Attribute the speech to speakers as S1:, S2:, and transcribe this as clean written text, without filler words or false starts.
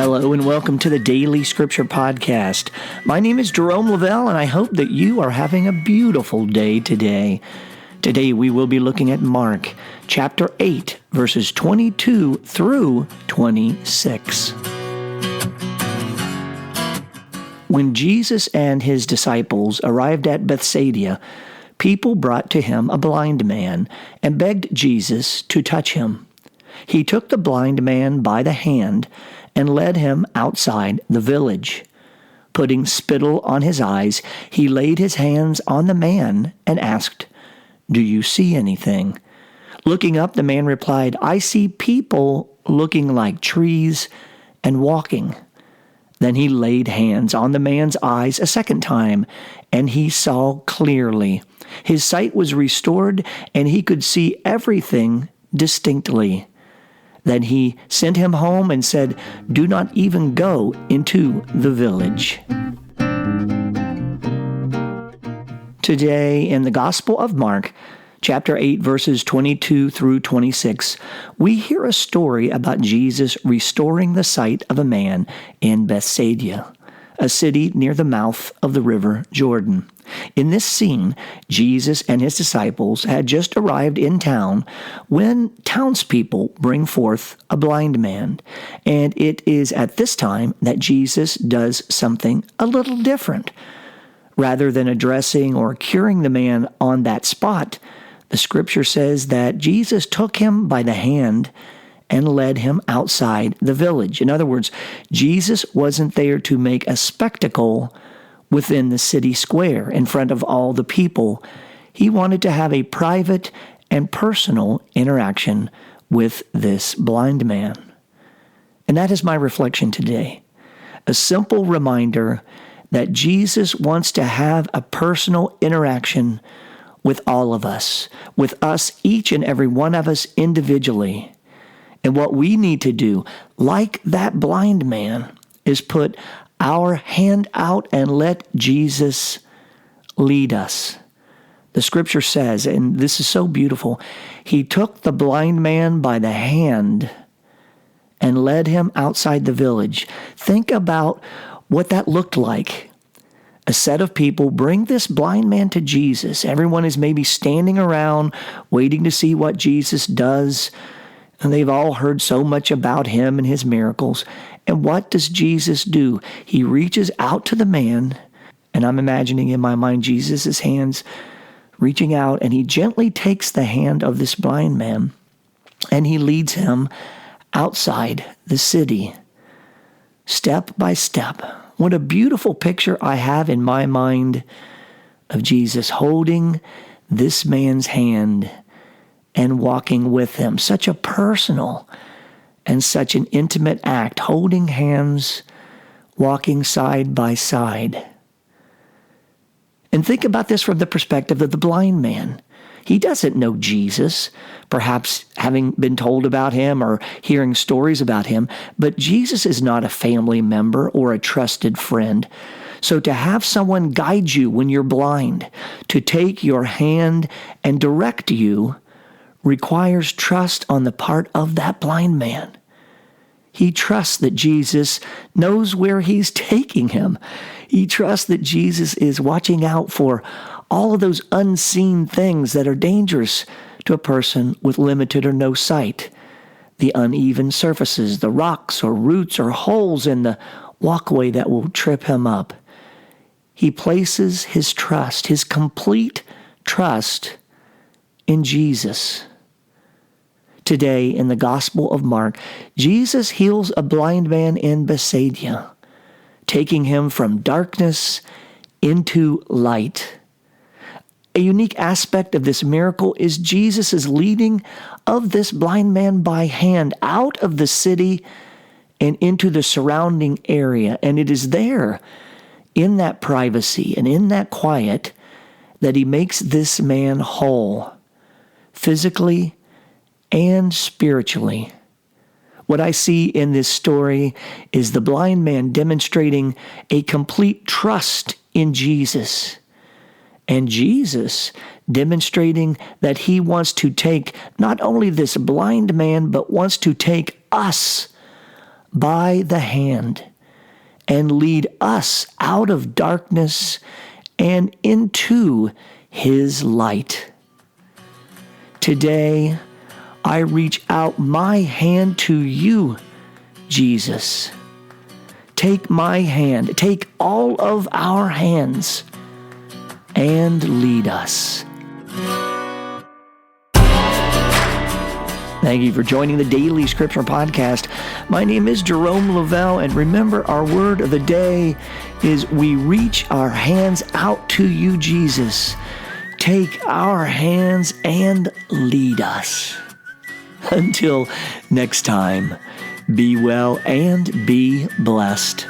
S1: Hello and welcome to the Daily Scripture Podcast. My name is Jerome Lavelle and I hope that you are having a beautiful day today. Today we will be looking at Mark chapter 8, verses 22 through 26. When Jesus and his disciples arrived at Bethsaida, people brought to him a blind man and begged Jesus to touch him. He took the blind man by the hand and led him outside the village. Putting spittle on his eyes, he laid his hands on the man and asked, "Do you see anything?" Looking up, the man replied, "I see people looking like trees and walking." Then he laid hands on the man's eyes a second time, and he saw clearly. His sight was restored, and he could see everything distinctly. Then he sent him home and said, "Do not even go into the village." Today in the Gospel of Mark, chapter 8, verses 22 through 26, we hear a story about Jesus restoring the sight of a man in Bethsaida, a city near the mouth of the river Jordan. In this scene, Jesus and his disciples had just arrived in town when townspeople bring forth a blind man. And it is at this time that Jesus does something a little different. Rather than addressing or curing the man on that spot, the scripture says that Jesus took him by the hand and led him outside the village. In other words, Jesus wasn't there to make a spectacle within the city square in front of all the people. He wanted to have a private and personal interaction with this blind man. And that is my reflection today. A simple reminder that Jesus wants to have a personal interaction with all of us, with us, each and every one of us individually. And what we need to do, like that blind man, is put our hand out and let Jesus lead us. The scripture says, and this is so beautiful, he took the blind man by the hand and led him outside the village. Think about what that looked like. A set of people bring this blind man to Jesus. Everyone is maybe standing around waiting to see what Jesus does. And they've all heard so much about him and his miracles. And what does Jesus do? He reaches out to the man, and I'm imagining in my mind Jesus' hands reaching out, and he gently takes the hand of this blind man, and he leads him outside the city, step by step. What a beautiful picture I have in my mind of Jesus holding this man's hand and walking with him. Such a personal and such an intimate act, holding hands, walking side by side. And think about this from the perspective of the blind man. He doesn't know Jesus, perhaps having been told about him or hearing stories about him, but Jesus is not a family member or a trusted friend. So to have someone guide you when you're blind, to take your hand and direct you, requires trust on the part of that blind man. He trusts that Jesus knows where he's taking him. He trusts that Jesus is watching out for all of those unseen things that are dangerous to a person with limited or no sight. The uneven surfaces, the rocks or roots or holes in the walkway that will trip him up. He places his trust, his complete trust, in Jesus. Today, in the Gospel of Mark, Jesus heals a blind man in Bethsaida, taking him from darkness into light. A unique aspect of this miracle is Jesus' leading of this blind man by hand out of the city and into the surrounding area. And it is there, in that privacy and in that quiet, that he makes this man whole, physically and spiritually. What I see in this story is the blind man demonstrating a complete trust in Jesus, and Jesus demonstrating that he wants to take not only this blind man, but wants to take us by the hand and lead us out of darkness and into His light. Today, I reach out my hand to you, Jesus. Take my hand, take all of our hands, and lead us. Thank you for joining the Daily Scripture Podcast. My name is Jerome Lavelle, and remember, our word of the day is we reach our hands out to you, Jesus. Take our hands and lead us. Until next time, be well and be blessed.